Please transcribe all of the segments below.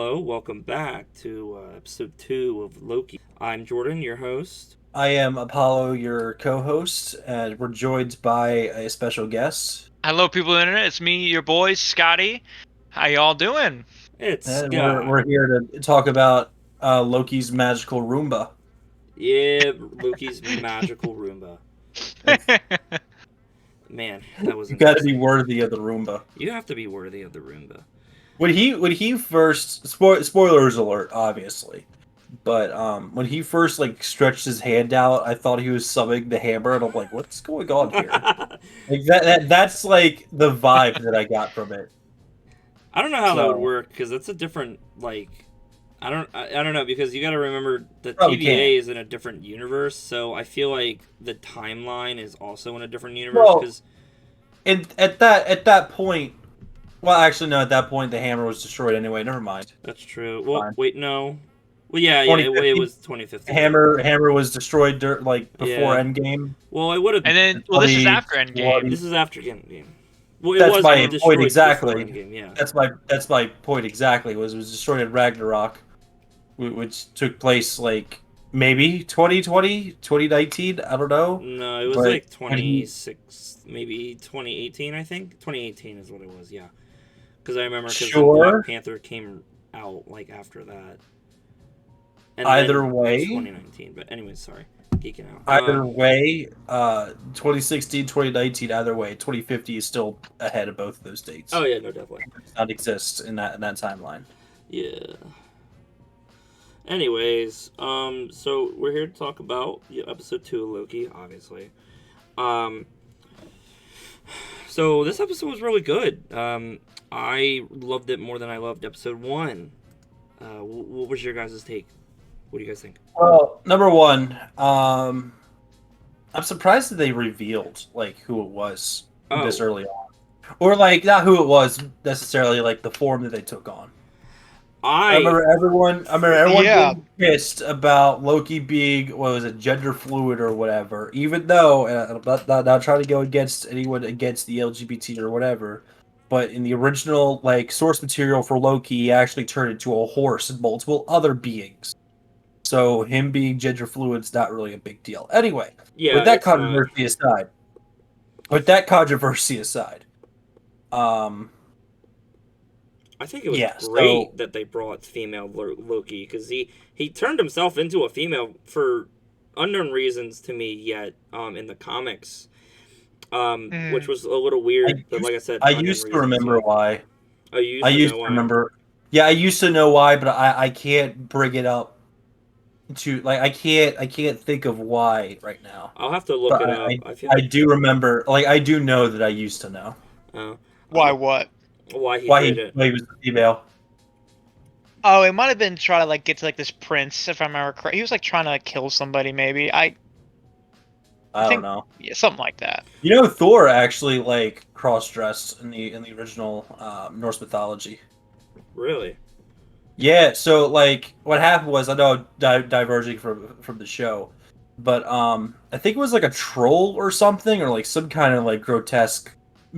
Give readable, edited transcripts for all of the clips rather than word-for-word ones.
Hello, welcome back to episode 2 of Loki. I'm Jordan, your host. I am Apollo, your co-host, and we're joined by a special guest. Hello, people on the internet. It's me, your boy, Scotty. How y'all doing? It's And Scott. we're here to talk about Loki's magical Roomba. Yeah, Loki's magical Roomba. Man, that was You got to be interesting. worthy of the Roomba. You have to be worthy of the Roomba. When he first spoilers alert, obviously, but when he first like stretched his hand out, I thought he was summoning the hammer, and I'm like, what's going on here? Like that's like the vibe that I got from it. I don't know how that would So work because that's a different I don't know because you got to remember the probably TVA can't. is in a different universe, so I feel like the timeline is also in a different universe Well, because and at that point. Well, actually, no. At that point, the hammer was destroyed anyway. Never mind. that's true. Well, Fine. wait, no. Well, yeah, it 2015, was 2015. Yeah. hammer was destroyed like before Yeah. Endgame. Well, it would have. And then, well, this is 20, after Endgame. 20. This is after Endgame. Well, it That's was my point destroyed before exactly. Endgame. Yeah. That's my point exactly. Was destroyed in Ragnarok, which took place like maybe 2020, 2019. I don't know. No, it was But like when he 26, maybe 2018. I think 2018 is what it was. Yeah, because I remember because then Black sure. Panther came out like after that, and Either then it was way, 2019. But anyways, sorry, geeking out. either way, 2016, 2019. Either way, 2050 is still ahead of both of those dates. Oh yeah, no, definitely. It does not exist in that timeline. Yeah. Anyways, so we're here to talk about episode 2 of Loki, obviously. Um, so this episode was really good. I loved it more than I loved episode 1. What was your guys' take? What do you guys think? Well, number one, I'm surprised that they revealed like who it was this Oh, early on, or like not who it was necessarily, like the form that they took on. I I remember everyone. I remember everyone Yeah. being pissed about Loki being what was it, gender fluid or whatever. Even though, and I'm not trying to go against anyone against the LGBT or whatever, but in the original like source material for Loki, he actually turned into a horse and multiple other beings. So him being gender fluid's not really a big deal. Anyway, yeah, with that it's not. controversy aside, with that controversy aside, um, I think it was yeah. So great that they brought female Loki because he turned himself into a female for unknown reasons to me yet in the comics, which Mm. was a little weird. But like I said, I unknown used to reasons. remember Yeah. why. Oh, you I used to used know to why? remember. Yeah, I used to know why, but I can't bring it up to like I can't think of why right now. I'll have to look But it I up. I, I feel I do remember, like I do know that I used to know uh, Why uh, what? why he why did it. he was a female. Oh, it might have been trying to like get to like this prince, if I remember correct. He was like trying to like, kill somebody, maybe. I I don't think, know. yeah, something like that. You know, Thor actually like cross-dressed in the original Norse mythology. Really? Yeah, so like what happened was I know I'm diverging from the show, but I think it was like a troll or something or like some kind of like grotesque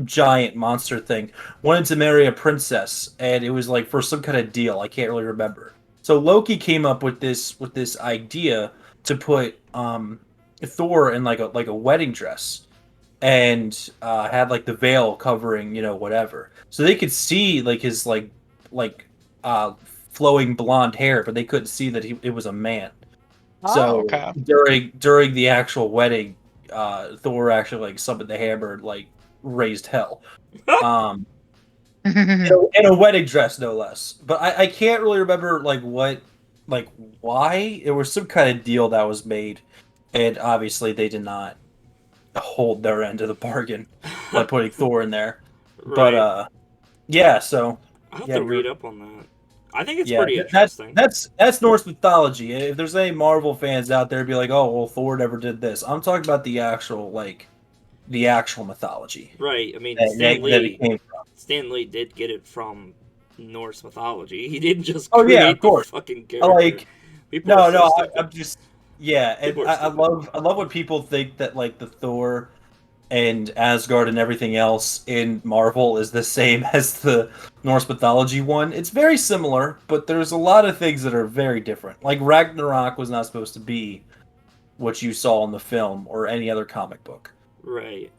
giant monster thing wanted to marry a princess and it was like for some kind of deal. I can't really remember. So Loki came up with this idea to put Thor in like a wedding dress and had like the veil covering, whatever. So they could see like his like flowing blonde hair, but they couldn't see that it was a man. Oh, So okay. during the actual wedding, Thor actually like summoned the hammer and like raised hell. Um, in a wedding dress, no less. But I can't really remember like why. There was some kind of deal that was made, and obviously they did not hold their end of the bargain by putting Thor in there. But Right. yeah, so I'll have yeah, to read you're up on that. I think it's yeah, pretty that interesting. that's Norse mythology. If there's any Marvel fans out there, be like, oh well, Thor never did this. I'm talking about the actual mythology Right. I mean, that it came from. Stan Lee did get it from Norse mythology. He didn't just Oh yeah, of create the course. fucking I character. like People are no, so no. stupid. I'm just yeah, and People are I stupid. love when people think that like the Thor and Asgard and everything else in Marvel is the same as the Norse mythology one. It's very similar, but there's a lot of things that are very different. Like Ragnarok was not supposed to be what you saw in the film or any other comic book. Right.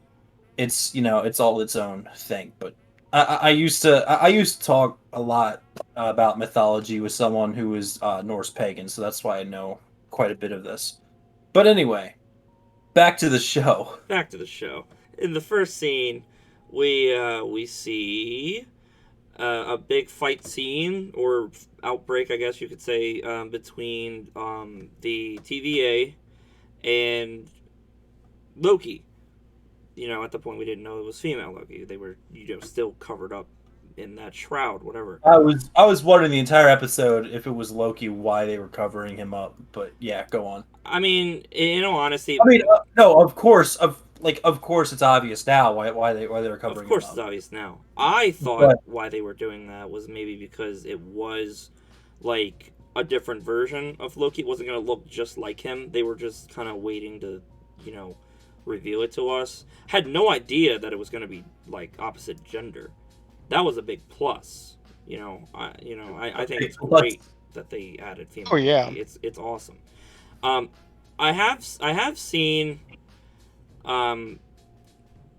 It's it's all its own thing. But I used to talk a lot about mythology with someone who was Norse pagan, so that's why I know quite a bit of this. But anyway, back to the show. Back to the show. In the first scene, we see a big fight scene or outbreak, I guess you could say, between the TVA and Loki. At the point we didn't know it was female Loki. They were, still covered up in that shroud, whatever. I was wondering the entire episode if it was Loki, why they were covering him up. But yeah, go on. I mean, in all honesty, no, of course, it's obvious now why they were covering him up. Of course, it's obvious now. I thought why they were doing that was maybe because it was like a different version of Loki. It wasn't going to look just like him. They were just kind of waiting to, reveal it to us. Had no idea that it was going to be like opposite gender. That was a big plus. I think it's great that they added female. Oh yeah, it's awesome. I have seen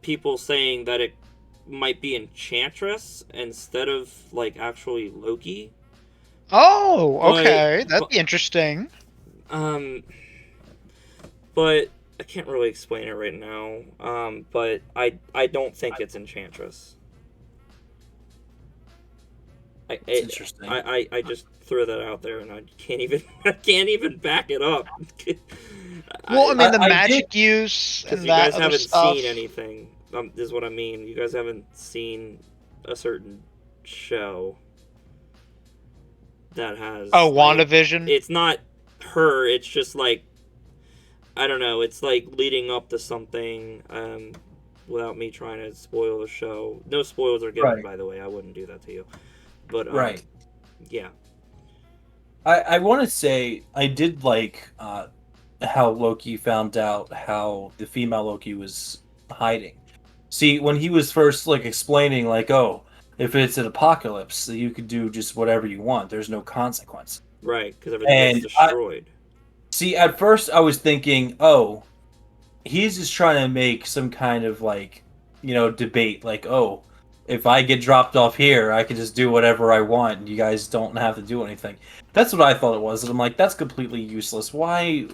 people saying that it might be Enchantress instead of like actually Loki. Oh, okay, that'd be interesting. But I can't really explain it right now. But I don't think it's Enchantress. Interesting. I just threw that out there, and I can't even back it up. Well, I mean, the magic use and you that guys other haven't stuff. seen anything. Is what I mean. You guys haven't seen a certain show that has. Oh, WandaVision. It's not her. It's just like, I don't know. It's like leading up to something. Without me trying to spoil the show. No spoilers are given, by the way. I wouldn't do that to you. But right. Yeah. I want to say I did like how Loki found out how the female Loki was hiding. See, when he was first like explaining, like, oh, if it's an apocalypse, you could do just whatever you want. There's no consequence. Right, because everything gets destroyed. See, at first I was thinking, oh, he's just trying to make some kind of like, debate. Like, oh, if I get dropped off here, I can just do whatever I want, and you guys don't have to do anything. That's what I thought it was. And I'm like, that's completely useless. Why,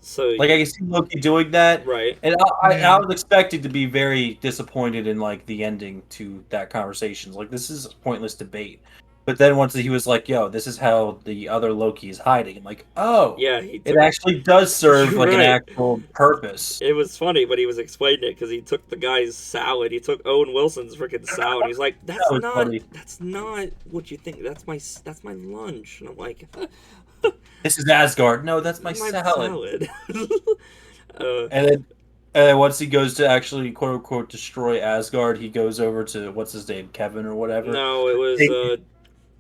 So like I can see Loki doing that, right? And I was expecting to be very disappointed in like the ending to that conversation. Like, this is a pointless debate. But then once he was like, "Yo, this is how the other Loki is hiding," I'm like, "Oh, yeah, it actually does serve like an actual purpose." It was funny when he was explaining it because he took the guy's salad. He took Owen Wilson's freaking salad. He's like, "That's not what you think. That's my lunch." And I'm like, "This is Asgard. No, that's my salad." And then once he goes to actually quote unquote destroy Asgard, he goes over to what's his name, Kevin or whatever. No, it was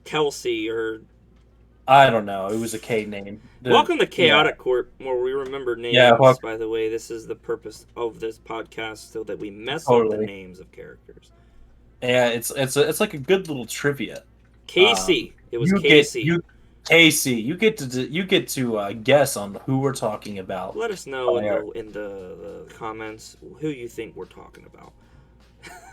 Kelsey or I don't know. It was a K name. Welcome to Chaotic Corp, where we remember names. Yeah, by the way, this is the purpose of this podcast, so that we mess up the names of characters. Yeah, it's like a good little trivia. Casey, it was Casey. Casey, you get to guess on who we're talking about. Let us know in the comments who you think we're talking about.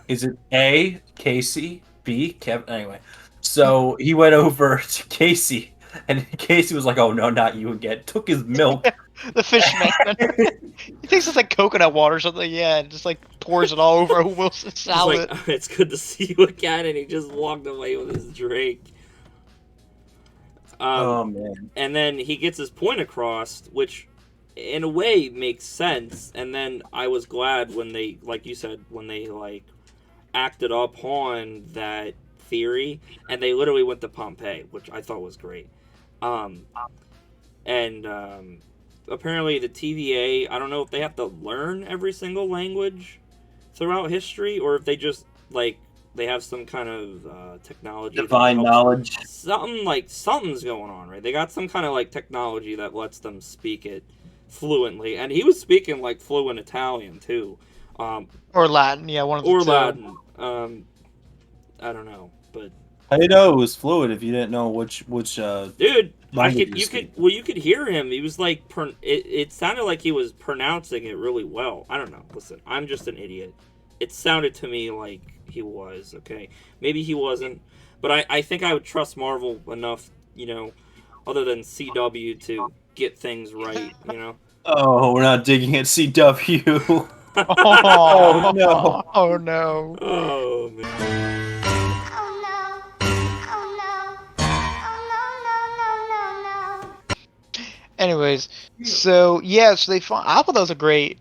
Is it A, Casey, B, Kevin? Anyway, so he went over to Casey, and Casey was like, "Oh no, not you again!" Took his milk. The fish man. He thinks it's like coconut water or something. Yeah, and just like pours it all over Wilson's salad. Like, it's good to see you again, and he just walked away with his drink. Oh man! And then he gets his point across, which, in a way, makes sense. And then I was glad when they, like you said, when they like acted upon that theory, and they literally went to Pompeii, which I thought was great. Apparently the TVA, I don't know if they have to learn every single language throughout history, or if they just like they have some kind of technology, divine knowledge, something's going on, right? They got some kind of like technology that lets them speak it fluently, and he was speaking like fluent Italian too. Or Latin, yeah, one of the or two. Latin. I don't know, but How do you know it was fluid if you didn't know which dude, language he was you could, speaking? well, you could hear him. He was like, it sounded like he was pronouncing it really well. I don't know. Listen, I'm just an idiot. It sounded to me like he was, okay. Maybe he wasn't, but I think I would trust Marvel enough, other than CW to get things right, Oh, we're not digging at CW. Oh Oh, no. oh no. Oh man. Oh no. Oh no. Oh no, no, no, no, no, no. Anyways, so yeah, so they find. I thought that was a great.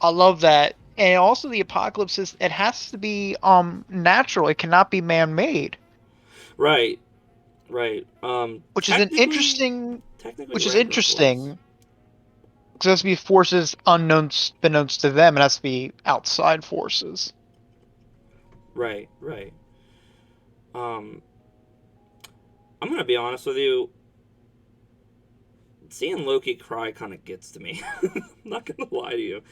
I love that, and also the apocalypse is. It has to be natural. It cannot be man-made, Right, right. which is an interesting. Technically Which is right, but it was. interesting. Because it has to be forces unbeknownst to them. It has to be outside forces. Right, right. I'm gonna be honest with you. Seeing Loki cry kind of gets to me. I'm not gonna lie to you,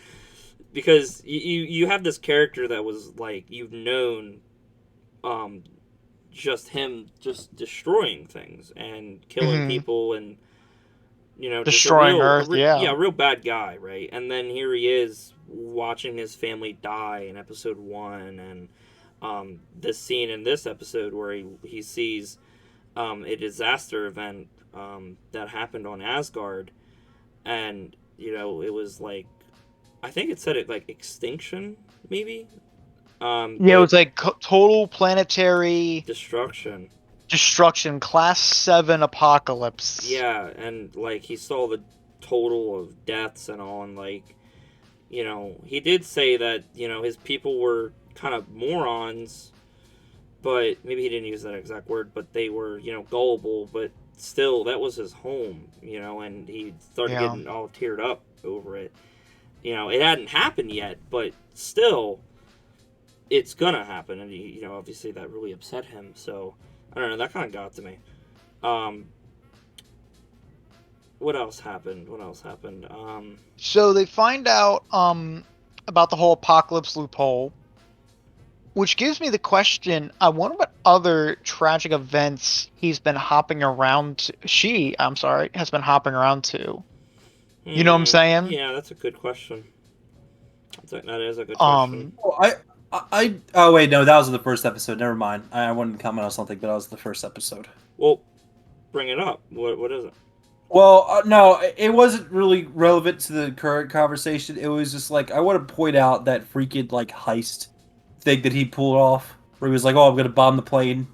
because you have this character that was like you've known, um, just him just destroying things and killing Hmm. people and just Destroying Earth, yeah. a real bad guy, right? And then here he is watching his family die in episode 1, and this scene in this episode where he sees a disaster event that happened on Asgard, and it was like, I think it said it like extinction, maybe. Yeah, it But was like total planetary destruction. destruction, class 7 apocalypse. Yeah, and like he saw the total of deaths and all, and like, he did say that his people were kind of morons, but maybe he didn't use that exact word, but they were gullible, but still that was his home, and he started Yeah. getting all teared up over it. It hadn't happened yet, but still it's gonna happen, and obviously that really upset him. So I don't know, that kind of got to me. um what else happened? So they find out about the whole apocalypse loophole, which gives me the question, I wonder what other tragic events he's been hopping around to, I'm sorry, has been hopping around to. You know what I'm saying? Yeah, that's a good question. That is a good question. Um Oh, oh wait, no, that was the first episode. Never mind. I wanted to comment on something, but that was the first episode. Well, bring it up. What is it? Well, no, it wasn't really relevant to the current conversation. It was just like I want to point out that freaking like heist thing that he pulled off, where he was like, "Oh, I'm gonna bomb the plane,"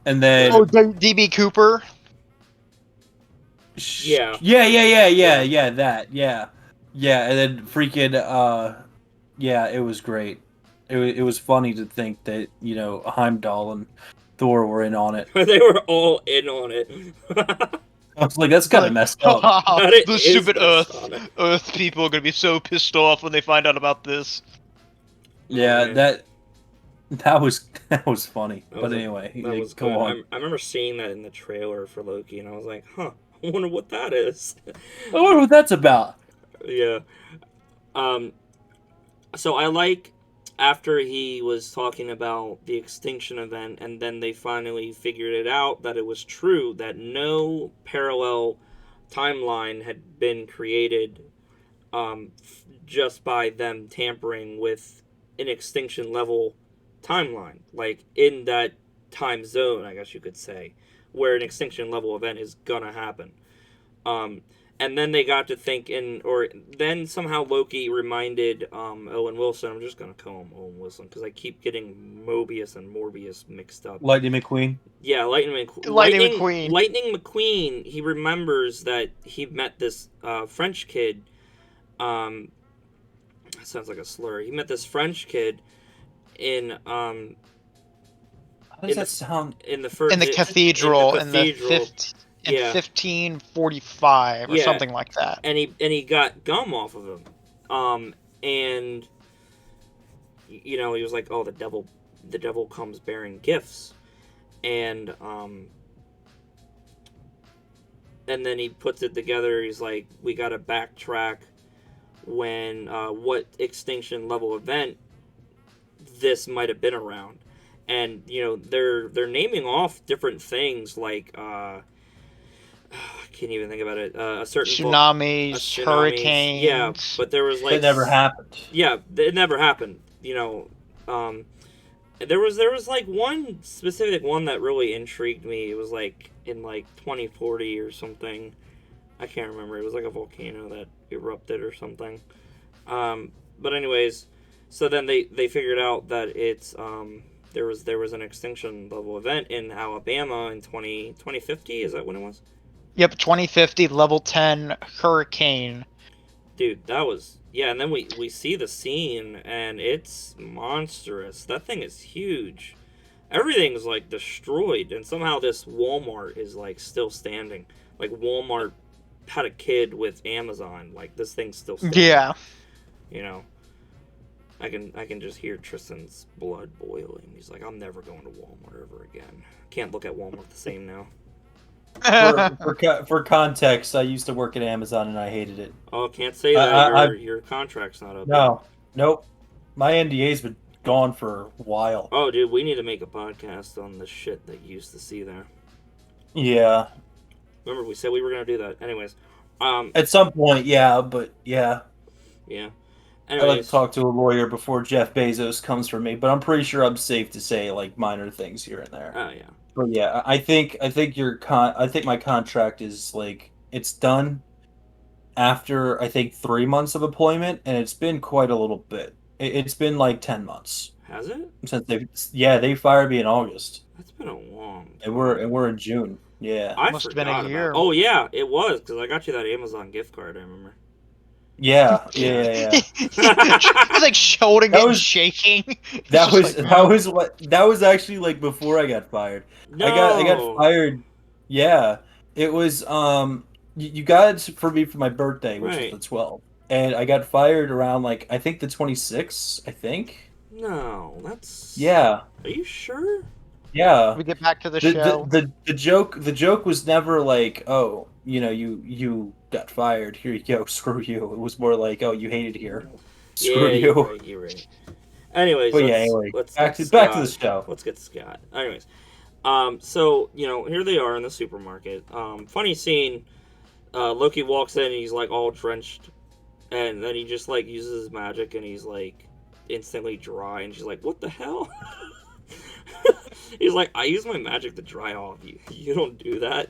and then Oh, DB Cooper. Yeah. yeah, that, yeah, and then freaking, yeah, it was great. It was funny to think that Heimdall and Thor were in on it. They were all in on it. I was like, that's kind of messed up. That The is stupid messed on it. Earth people are gonna be so pissed off when they find out about this. Yeah, man. that was funny. That But was anyway, that like, was go good. on. I remember seeing that in the trailer for Loki, and I was like, huh, I wonder what that is. I wonder what that's about. Yeah. So I like, after he was talking about the extinction event, and then they finally figured it out that it was true, that no parallel timeline had been created just by them tampering with an extinction level timeline, like in that time zone, I guess you could say, where an extinction level event is gonna happen. Um, and then they got to thinking, or then somehow Loki reminded Owen Wilson. I'm just gonna call him Owen Wilson because I keep getting Mobius and Morbius mixed up. Lightning McQueen. Yeah, Lightning McQueen. Lightning McQueen. He remembers that he met this French kid. Sounds like a slur. He met this French kid in How does that sound? in the first In the cathedral in the cathedral. in Yeah. 1545 or Yeah. something like that. And he got gum off of him, and he was like, oh, the devil comes bearing gifts, and then he puts it together. He's like, we gotta backtrack when what extinction level event this might have been around. And they're naming off different things like I can't even think about it. A certain Tsunamis, hurricanes. Yeah, but there was like It never happened. Yeah, it never happened. There was like one specific one that really intrigued me. It was like in like 2040 or something. I can't remember. It was like a volcano that erupted or something. But anyways, so then they figured out that it's there was an extinction level event in Alabama in 2050. Is that when it was? Yep, 2050 level 10 hurricane. Dude, that was and then we see the scene and it's monstrous. That thing is huge. Everything's like destroyed, and somehow this Walmart is like still standing. Like Walmart had a kid with Amazon. Like this thing's still standing. Yeah. I can just hear Tristan's blood boiling. He's like, I'm never going to Walmart ever again. Can't look at Walmart the same now. For context, I used to work at Amazon and I hated it. Oh, can't say that. Your contract's not up. No, nope. My NDA's been gone for a while. Oh, dude, we need to make a podcast on the shit that you used to see there. Yeah. Remember, we said we were gonna do that. Anyways, at some point, yeah, but yeah. Yeah. Anyways, I like to talk to a lawyer before Jeff Bezos comes for me, but I'm pretty sure I'm safe to say like minor things here and there. Oh yeah. But yeah, I think my contract is like it's done after I think 3 months of employment, and it's been quite a little bit. It's been like 10 months. Has it? Since they fired me in August. That's been a long time. And we're in June. Yeah. Must have been a year. Oh yeah, it was because I got you that Amazon gift card. I remember. Yeah. He's like shouldering and shaking. That was actually like before I got fired. No. I got fired. Yeah. It was you got it for me for my birthday, which is the 12th. And I got fired around like I think the 26th, I think. No, that's Yeah. Are you sure? Yeah. We get back to the show. The joke was never like, oh, you got fired, here you go, screw you. It was more like, oh, you hated here. Screw you. You're right. Anyways, let's back to the show. Let's get Scott. Anyways. So, here they are in the supermarket. Funny scene, Loki walks in and he's like all drenched, and then he just like uses his magic and he's like instantly dry, and she's like, what the hell? He's like, I use my magic to dry off you. You don't do that.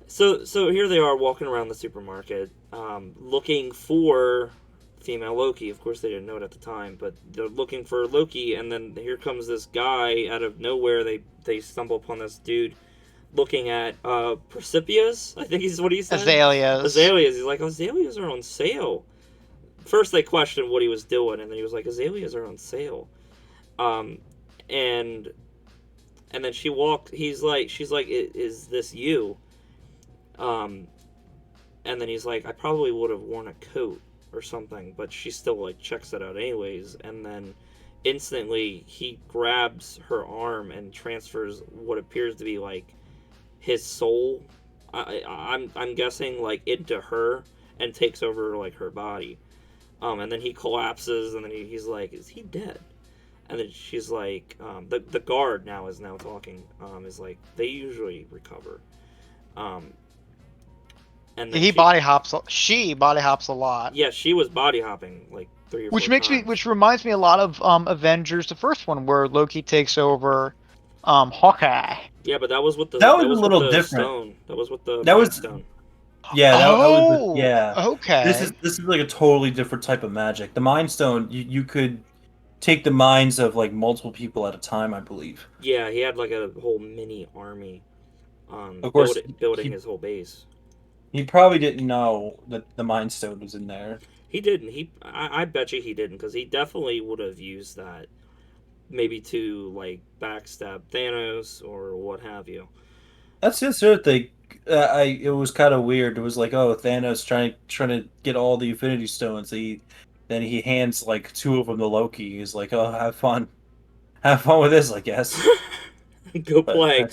So here they are walking around the supermarket, looking for female Loki. Of course, they didn't know it at the time, but they're looking for Loki, and then here comes this guy out of nowhere. They stumble upon this dude looking at Persepias. I think he's what he said. Azaleas. He's like, azaleas are on sale. First they questioned what he was doing, and then he was like, azaleas are on sale. And then she's like, is this you? And then he's like, I probably would have worn a coat or something, but she still like checks it out anyways. And then instantly he grabs her arm and transfers what appears to be like his soul. I'm guessing like into her, and takes over like her body. And then he collapses, and then he's like, is he dead? And then she's like, the guard is now talking, is like, they usually recover. And then she body hops a lot. Yeah, she was body hopping like 3 or 4 times. Which reminds me a lot of Avengers, the first one, where Loki takes over Hawkeye. Yeah, but that was with the that was a little different. Stone. That was with the stone. Yeah, that was yeah. Okay. This is like a totally different type of magic. The Mind Stone, you could take the minds of like multiple people at a time, I believe. Yeah, he had like a whole mini army. Of course, building his whole base. He probably didn't know that the Mind Stone was in there. He didn't. I bet you he didn't, because he definitely would have used that, maybe to like backstab Thanos or what have you. That's the other thing. It was kind of weird. It was like, oh, Thanos trying to get all the Infinity Stones. Then he hands like 2 of them to Loki. He's like, oh, have fun with this, I guess. Go But play.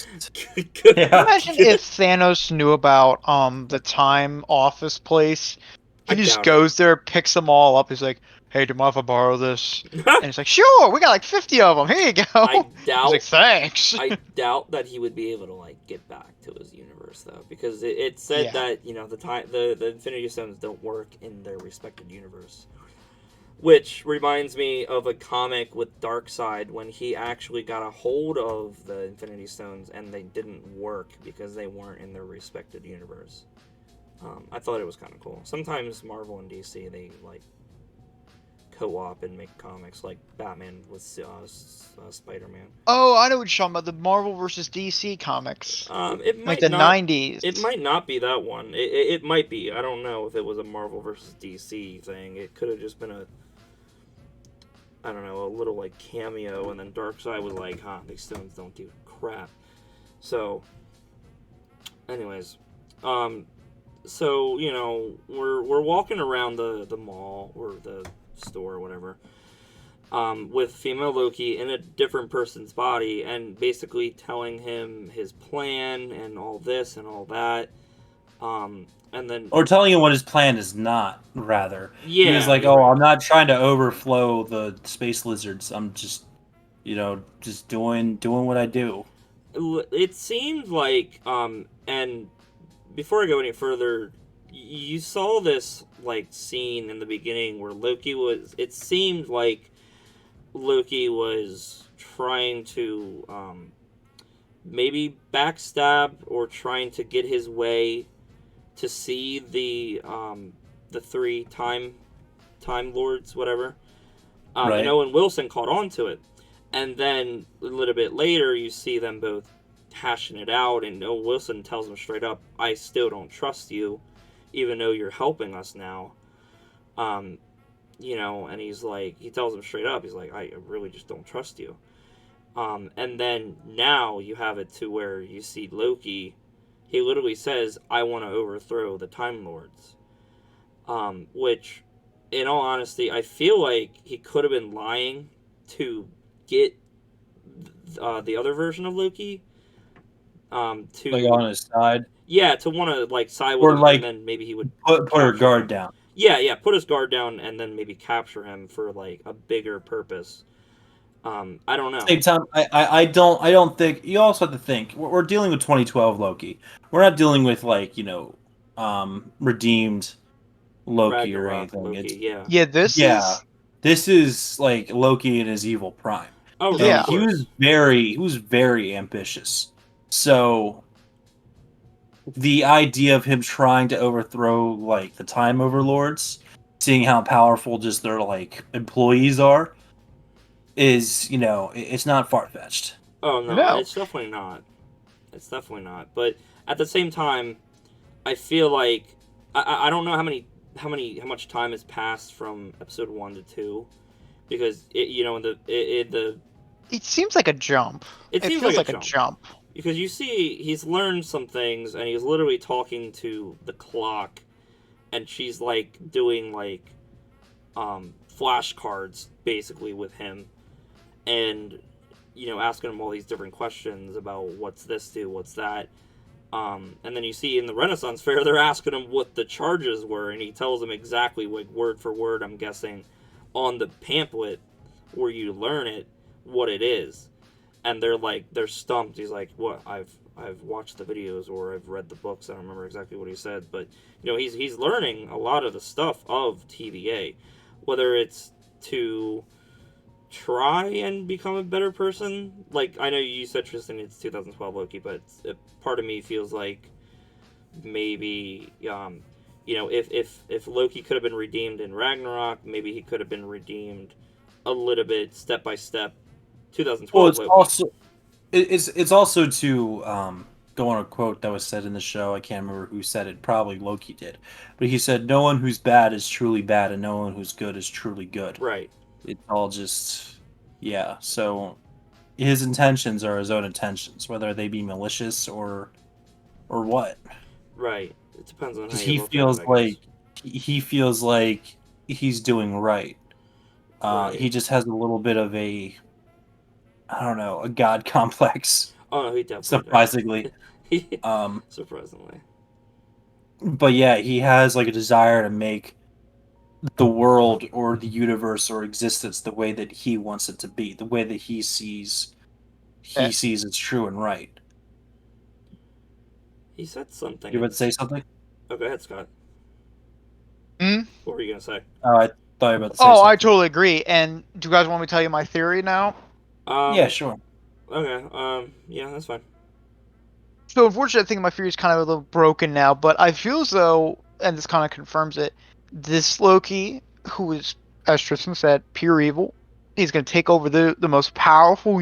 yeah. Imagine if Thanos knew about the Time Office place. I He just doubt it. goes there, picks them all up. He's like, "Hey, do you mind if I borrow this?" And he's like, "Sure, we got like 50 of them. Here you go." I He's like, doubt. "Thanks." I doubt that he would be able to like get back to his universe though, because it said Yeah. that the Infinity Stones don't work in their respected universe. Which reminds me of a comic with Darkseid when he actually got a hold of the Infinity Stones and they didn't work because they weren't in their respected universe. I thought it was kind of cool. Sometimes Marvel and DC they like co-op and make comics like Batman with Spider-Man. Oh, I know what you're talking about. The Marvel versus DC comics, It like might the not. '90s. It might not be that one. It might be. I don't know if it was a Marvel versus DC thing. It could have just been a, I don't know, a little like cameo, and then Darkseid was like, "Huh, these stones don't do crap." So, anyways, so we're walking around the mall or the store or whatever, with female Loki in a different person's body and basically telling him his plan and all this and all that. And then Or telling him what his plan is not, rather. yeah, He was like, you're "Oh, right. I'm not trying to overflow the space lizards. I'm just, just doing what I do." It seemed like and before I go any further, you saw this like scene in the beginning where Loki was. It seemed like Loki was trying to maybe backstab or trying to get his way to see the three time lords, whatever. Right. And Owen Wilson caught on to it, and then a little bit later, you see them both hashing it out, and Owen Wilson tells him straight up, "I still don't trust you, even though you're helping us now." And he's like, he tells him straight up, he's like, "I really just don't trust you." And then now you have it to where you see Loki. He literally says, "I want to overthrow the Time Lords," which, in all honesty, I feel like he could have been lying to get the other version of Loki. To Like on his side, to want to like side with or him, and like then maybe he would put her capture guard him. down. Yeah, put his guard down, and then maybe capture him for like a bigger purpose. I don't know. Same time, I don't think you also have to think we're dealing with 2012 Loki. We're not dealing with like redeemed Loki or Ragnarok anything. Loki, It's yeah. Yeah, this yeah, is. this is like Loki in his evil prime, Oh, no, and of Yeah. course. he was very ambitious. So the idea of him trying to overthrow like the Time Overlords, seeing how powerful just their like employees are, is it's not far fetched. Oh no, No. it's definitely not. It's definitely not. But at the same time, I feel like I don't know how much time has passed from episode 1 to 2, because the It seems like a jump. it seems feels like like a jump. because you see he's learned some things and he's literally talking to the clock, and she's like doing like flashcards basically with him, and asking him all these different questions about what's this do, what's that. And then you see in the Renaissance Fair, they're asking him what the charges were, and he tells them exactly, like word for word, I'm guessing, on the pamphlet where you learn it, what it is. And they're stumped. He's like, "What? I've watched the videos or I've read the books. I don't remember exactly what he said, but he's learning a lot of the stuff of TVA, whether it's to try and become a better person. Like, I know you said, Tristan, it's 2012 Loki, but part of me feels like maybe if Loki could have been redeemed in Ragnarok, maybe he could have been redeemed a little bit step by step 2012 Well, it's Loki. also it's also to go on a quote that was said in the show. I can't remember who said it. Probably Loki did, but he said, "No one who's bad is truly bad, and no one who's good is truly good." Right. It's all just So his intentions are his own intentions, whether they be malicious or what. Right. It depends on how Because you look at it, I guess. he feels like he's doing right. Right. He just has a little bit of a, I don't know, a god complex. Oh no, he definitely surprisingly. does. Surprisingly. But yeah, he has like a desire to make the world or the universe or existence the way that he wants it to be, the way that Eh. he sees it's true and right. He said something. You would say something? Oh, go ahead, Scott. Hmm? What were you gonna say? Oh, I thought you were about to say Oh, something. I totally agree. And do you guys want me to tell you my theory now? Yeah, sure. Okay. Yeah, that's fine. So unfortunately, I think my theory is kind of a little broken now, but I feel as though, and this kind of confirms it, this Loki, who is, as Tristan said, pure evil, he's going to take over the most powerful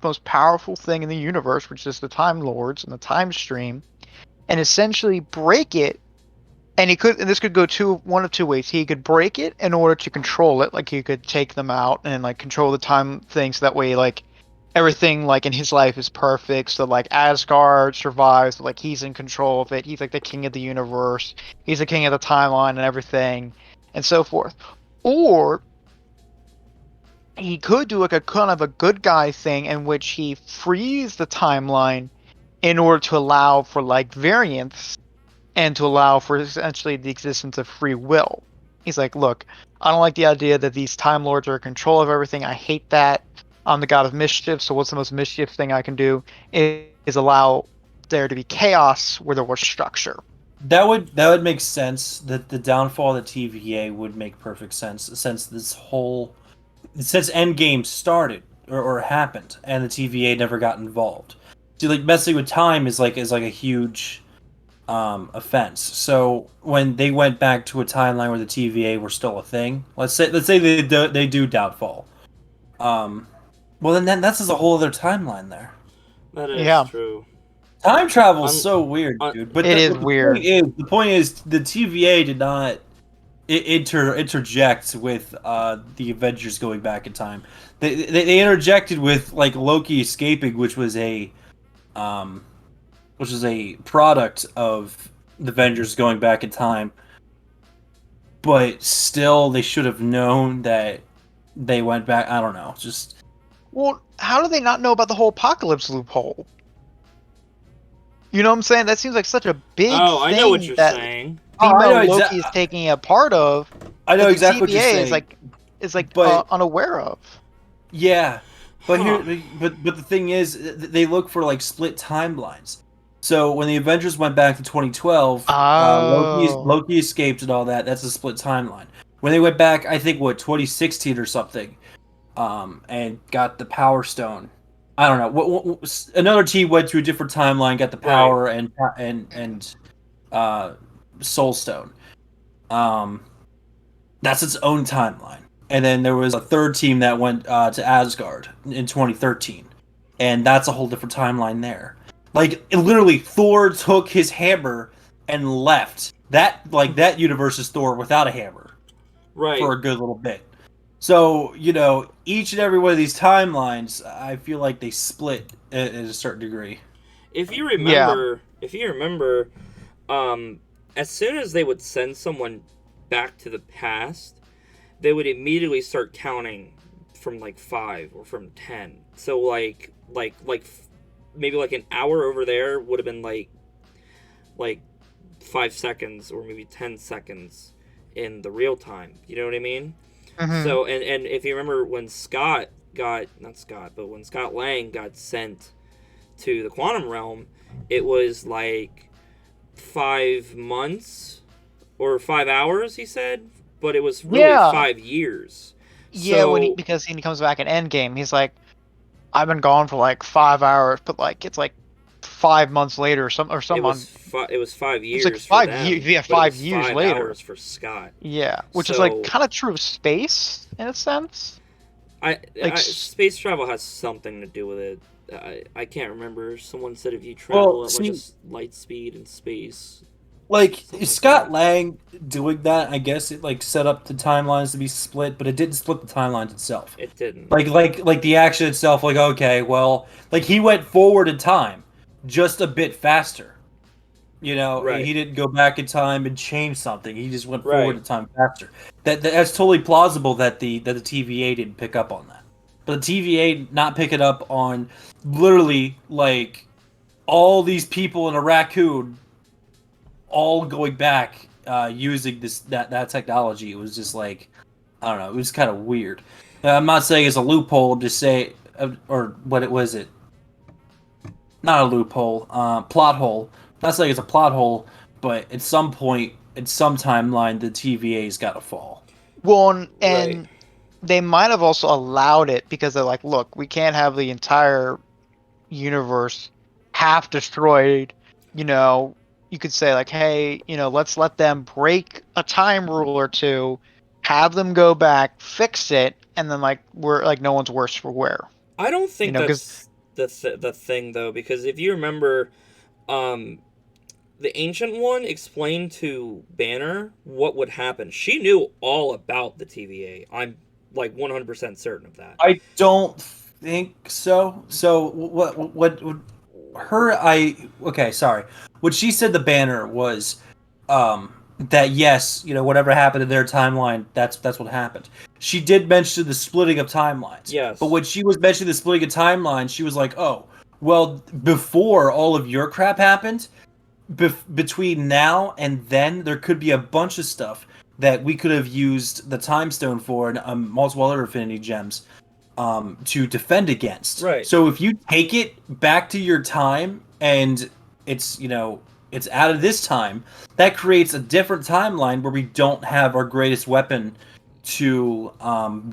most powerful thing in the universe, which is the Time Lords and the Time Stream, and essentially break it. And this could go one of two ways. He could break it in order to control it, like he could take them out and like control the time thing, so that way like everything like in his life is perfect. So like Asgard survives, like he's in control of it. He's like the king of the universe. He's the king of the timeline and everything, and so forth. Or he could do like a kind of a good guy thing in which he frees the timeline in order to allow for like variance and to allow for essentially the existence of free will. He's like, look, I don't like the idea that these Time Lords are in control of everything. I hate that. I'm the god of mischief, so what's the most mischief thing I can do is allow there to be chaos where there was structure. That would make sense. That the downfall of the TVA would make perfect sense since Endgame started or happened and the TVA never got involved. See, like messing with time is like a huge offense. So when they went back to a timeline where the TVA were still a thing, let's say they do downfall. Well then that's just a whole other timeline there. That is true. Time travel is so weird, dude. But it is weird. The point is the TVA did not interject with the Avengers going back in time. They interjected with like Loki escaping, which was a product of the Avengers going back in time. But still, they should have known that they went back. I don't know. Just well, how do they not know about the whole apocalypse loophole? You know what I'm saying? That seems like such a big thing. I know what you're saying. Loki is taking a part of. I know exactly what you're saying. Is unaware of. Yeah, but but the thing is, they look for like split timelines. So when the Avengers went back to 2012, Loki escaped and all that. That's a split timeline. When they went back, I think 2016 or something, and got the Power Stone. I don't know. Another team went to a different timeline, got the power and Soul Stone. That's its own timeline. And then there was a third team that went to Asgard in 2013, and that's a whole different timeline there. Like literally, Thor took his hammer and left. That universe is Thor without a hammer, right? For a good little bit. So, each and every one of these timelines, I feel like they split at a certain degree. If you remember, as soon as they would send someone back to the past, they would immediately start counting from like 5 or from 10. So like maybe like an hour over there would have been like 5 seconds or maybe 10 seconds in the real time. You know what I mean? Mm-hmm. So and if you remember when when Scott Lang got sent to the quantum realm, it was like 5 months or 5 hours, he said, but it was really 5 years. Yeah, so, because he comes back in Endgame, he's like, I've been gone for like 5 hours, but like it's like 5 months later, it was 5 years. It's like 5 years. Yeah, 5 years 5 later. Hours for Scott. Yeah, which is like kind of true of space in a sense. Space travel has something to do with it. I can't remember. Someone said if you travel at like a light speed in space. Like Scott Lang doing that, I guess it like set up the timelines to be split, but it didn't split the timelines itself. It didn't. Like the action itself, like okay, well, like he went forward in time, just a bit faster. Right. He didn't go back in time and change something. He just went forward in time faster. That's totally plausible that the TVA didn't pick up on that. but the TVA not pick it up on literally like all these people in a raccoon all going back using that technology. It was just like, I don't know, it was kind of weird. I'm not saying it's a loophole to say, or what it was it. Not a loophole, plot hole. I'm not saying it's a plot hole, but at some point, at some timeline, the TVA's got to fall. Well, and Right. they might have also allowed it because they're like, look, we can't have the entire universe half destroyed. You know, you could say like, hey, let's let them break a time rule or two, have them go back, fix it, and then like we're like no one's worse for wear. I don't think Because that's the thing though, because if you remember, um, the Ancient One explained to Banner what would happen. She knew all about the TVA. I'm like 100% certain of that. I don't think so. So what her I okay, sorry. What she said the banner was that yes, whatever happened in their timeline, that's what happened. She did mention the splitting of timelines. Yes. But when she was mentioning the splitting of timelines, she was like, "Oh, well, before all of your crap happened, between now and then there could be a bunch of stuff that we could have used the time stone for and multiple other affinity gems to defend against. Right. So if you take it back to your time and it's it's out of this time, that creates a different timeline where we don't have our greatest weapon to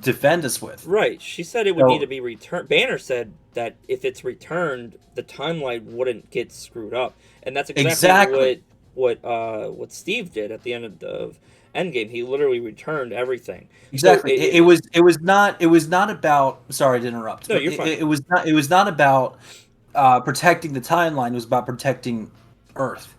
defend us with. Right. She said it would need to be returned. Banner said that if it's returned, the timeline wouldn't get screwed up, and that's exactly what Steve did at the end of Endgame. He literally returned everything. Exactly. So it was not about. Sorry to interrupt. No, you're fine. It was not about protecting the timeline. It was about protecting Earth,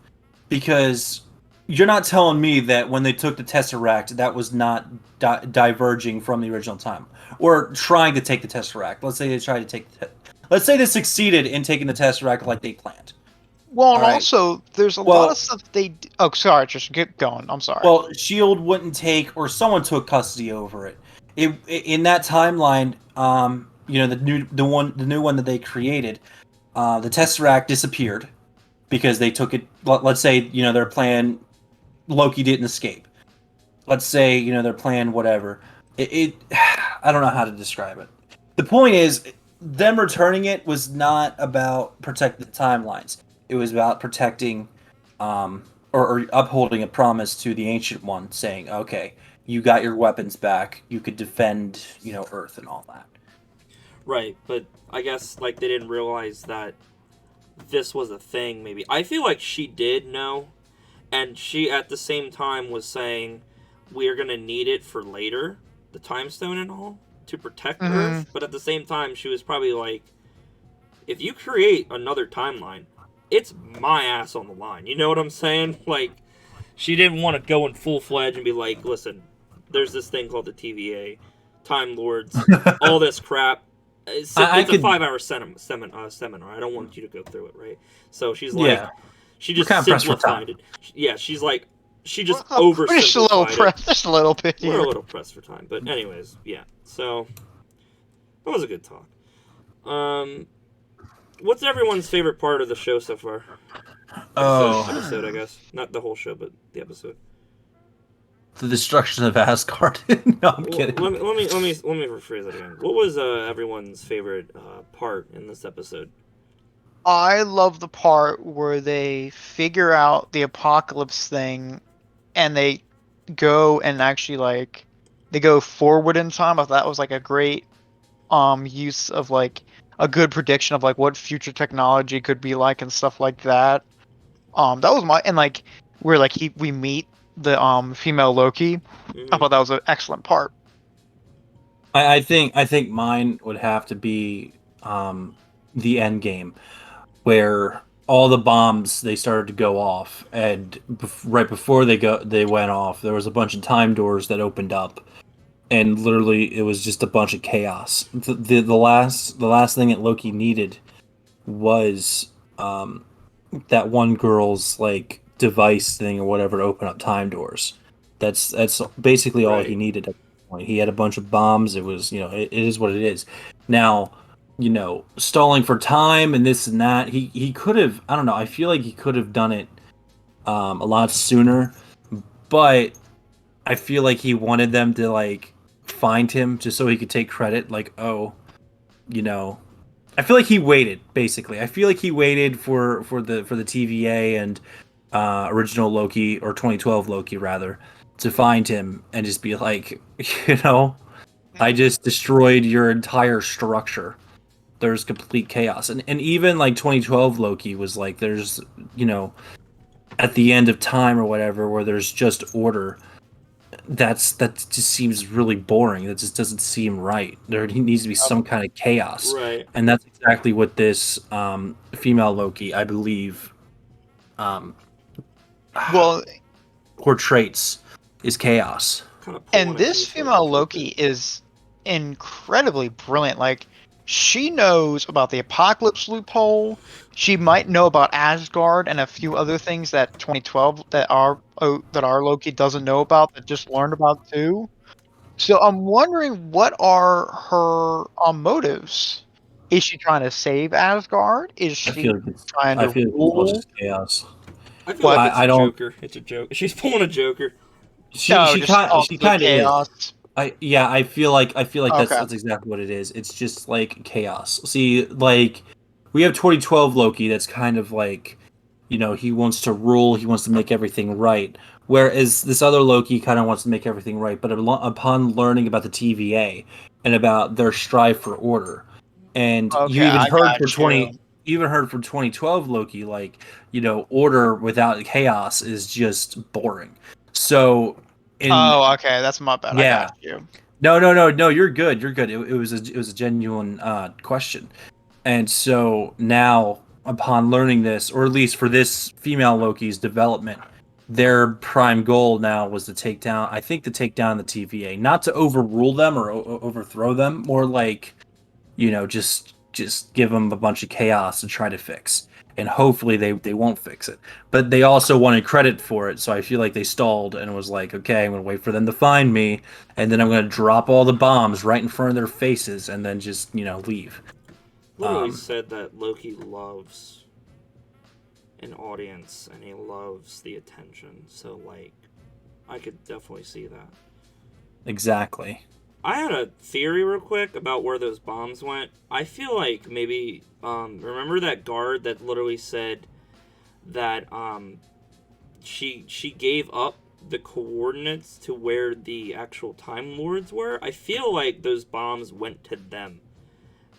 because you're not telling me that when they took the Tesseract, that was not diverging from the original time, or trying to take the Tesseract. Let's say they tried to take. Let's say they succeeded in taking the Tesseract like they planned. well, and also there's a lot of stuff they. Oh, sorry, just get going. I'm sorry. Well, Shield wouldn't take, or someone took custody over it. In that timeline, the new one that they created, the Tesseract disappeared because they took it. Let's say their plan, Loki didn't escape. Let's say their plan, whatever. I don't know how to describe it. The point is, them returning it was not about protecting the timelines. It was about protecting, or upholding a promise to the Ancient One, saying, "Okay, you got your weapons back. You could defend, Earth and all that." Right, but I guess like they didn't realize that this was a thing. Maybe I feel like she did know, and she at the same time was saying, "We're gonna need it for later, the Time Stone and all, to protect Earth." But at the same time, she was probably like, "If you create another timeline, it's my ass on the line." You know what I'm saying? Like, she didn't want to go in full fledged and be like, "Listen, there's this thing called the TVA, Time Lords, all this crap. It's a 5-hour seminar. I don't want you to go through it, right?" So she's like, she just simplified it. Yeah, she's like, she just oversimplified it. Just a little bit. We're a little pressed for time, but anyways, yeah. So that was a good talk. What's everyone's favorite part of the show so far? Episode, I guess. Not the whole show, but the episode. The destruction of Asgard. No, I'm kidding. Let me rephrase that again. What was everyone's favorite part in this episode? I love the part where they figure out the apocalypse thing, and they go and actually they go forward in time. I thought that was like a great use of like a good prediction of like what future technology could be like and stuff like that. That was where we meet the female Loki. I thought that was an excellent part. I think mine would have to be the end game, where all the bombs they started to go off, and right before they went off, there was a bunch of time doors that opened up, and literally it was just a bunch of chaos. The last thing that Loki needed was that one girl's device thing or whatever to open up time doors. That's basically all he needed at that point. He had a bunch of bombs. It was, it is what it is. Now, stalling for time and this and that. He could have. I don't know. I feel like he could have done it a lot sooner, but I feel like he wanted them to like find him just so he could take credit. Like, oh, I feel like he waited. Basically, I feel like he waited for the TVA and original Loki or 2012 Loki rather to find him and just be like, I just destroyed your entire structure. There's complete chaos, and even like 2012 Loki was like, there's at the end of time or whatever where there's just order. That just seems really boring. That just doesn't seem right. There needs to be some kind of chaos, Right. and that's exactly what this female Loki, I believe, Well, portrays is chaos. Kind of and this female Loki is incredibly brilliant. Like, she knows about the apocalypse loophole. She might know about Asgard and a few other things that 2012 that our Loki doesn't know about, that just learned about too. So I'm wondering, what are her motives? Is she trying to save Asgard? Is I she feel like it's, trying I to feel like it's all rule? just chaos. I feel What? like it's I a don't- Joker. It's a joke. She's pulling a Joker. She No, she just kind all she the kind of is. chaos. I feel like Okay. that's exactly what it is. It's just like chaos. See, like we have 2012 Loki that's kind of like, he wants to rule, he wants to make everything right. Whereas this other Loki kind of wants to make everything right, but upon learning about the TVA and about their strive for order, and Okay, I got you. you even heard from 2012 Loki, like, order without chaos is just boring. So Oh, okay, that's my bad. I yeah. got you. No. You're good. You're good. It was a genuine question, and so now, upon learning this, or at least for this female Loki's development, their prime goal now was to take down. I think to take down the TVA, not to overrule them or overthrow them, more like, just give them a bunch of chaos to try to fix. And hopefully they won't fix it. But they also wanted credit for it, so I feel like they stalled and was like, okay, I'm gonna wait for them to find me, and then I'm gonna drop all the bombs right in front of their faces, and then just leave. Literally said that Loki loves an audience and he loves the attention. So like, I could definitely see that. Exactly. I had a theory real quick about where those bombs went. I feel like maybe remember that guard that literally said that she gave up the coordinates to where the actual Time Lords were. I feel like those bombs went to them.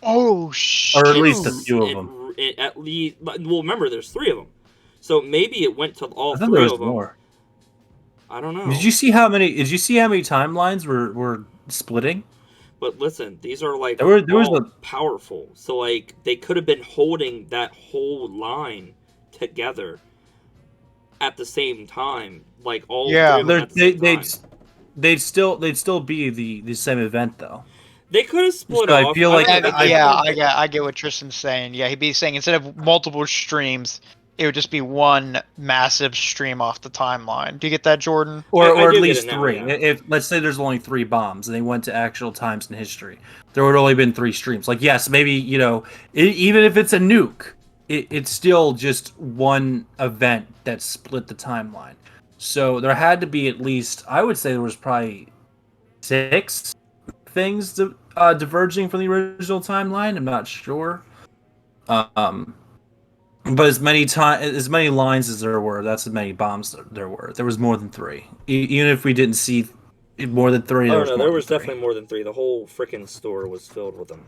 Oh, Or at least a shoot. few of them. At least, well, remember, there's 3 of them. So maybe it went to all I thought 3 there was of them. more. I don't know. Did you see how many timelines were splitting? But listen, these are like There was all a powerful. So like they could have been holding that whole line together at the same time, like all Yeah. 3 of them at the same time. they'd still be the same event though. They could have split So I off. feel like- don't know, they Yeah, could've- I get what Tristan's saying. Yeah, he'd be saying instead of multiple streams, it would just be one massive stream off the timeline. Do you get that, Jordan? Or I at do get least it now, 3. yeah. If let's say there's only 3 bombs and they went to actual times in history, there would only been 3 streams. Like, yes, maybe even if it's a nuke, it's still just one event that split the timeline. So there had to be at least, I would say there was probably 6 things diverging from the original timeline. I'm not sure. But as many lines as there were, that's as many bombs there were. There was more than 3. Even if we didn't see more than 3, Oh no, there was definitely more than 3. The whole freaking store was filled with them.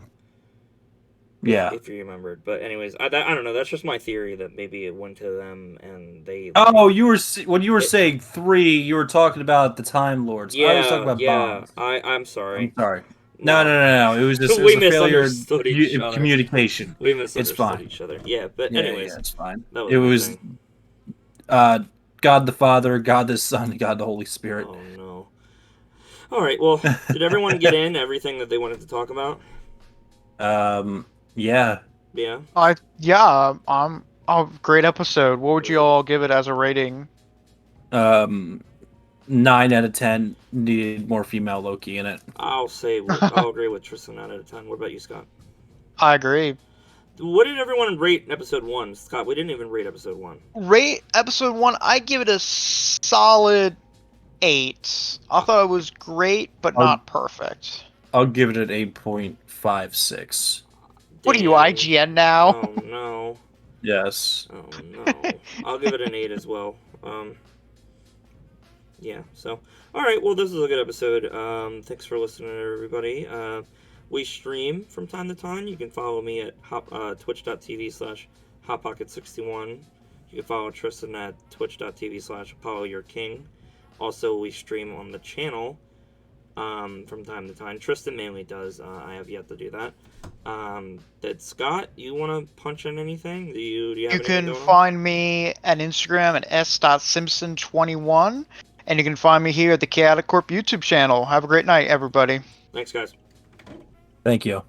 Yeah. If you remembered. But anyways, I don't know. That's just my theory that maybe it went to them and they. Oh, when you were saying 3, you were talking about the Time Lords. Yeah, I was talking about bombs. I'm sorry. I'm sorry. No. It was just We a failure misunderstood each in other. communication. We misunderstood fine. each other. Yeah, but Yeah, anyways, yeah, it's fine. that It my was thing. God the Father, God the Son, God the Holy Spirit. Oh no. All right. Well, did everyone get in everything that they wanted to talk about? Yeah. Yeah. Great episode. What would you all give it as a rating? I'm 9 out of 10 needed more female Loki in it. I'll agree with Tristan 9 out of 10. What about you, Scott? I agree. What did everyone rate episode 1? Scott, we didn't even rate episode 1. Rate episode 1, I give it a solid 8. I thought it was great, but not perfect. I'll give it an 8.56. What are you, Damn. IGN now? Oh, no. Yes. Oh, no. I'll give it an 8 as well. Yeah, so. Alright, well, this is a good episode. Thanks for listening, everybody. We stream from time to time. You can follow me at twitch.tv/HotPocket61. You can follow Tristan at twitch.tv/ApolloYourKing. Also, we stream on the channel from time to time. Tristan mainly does. I have yet to do that. Did Scott, you want to punch in anything? Do you have You anything can going on? find me at Instagram at s.simpson21. And you can find me here at the Chaotic Corp YouTube channel. Have a great night, everybody. Thanks, guys. Thank you.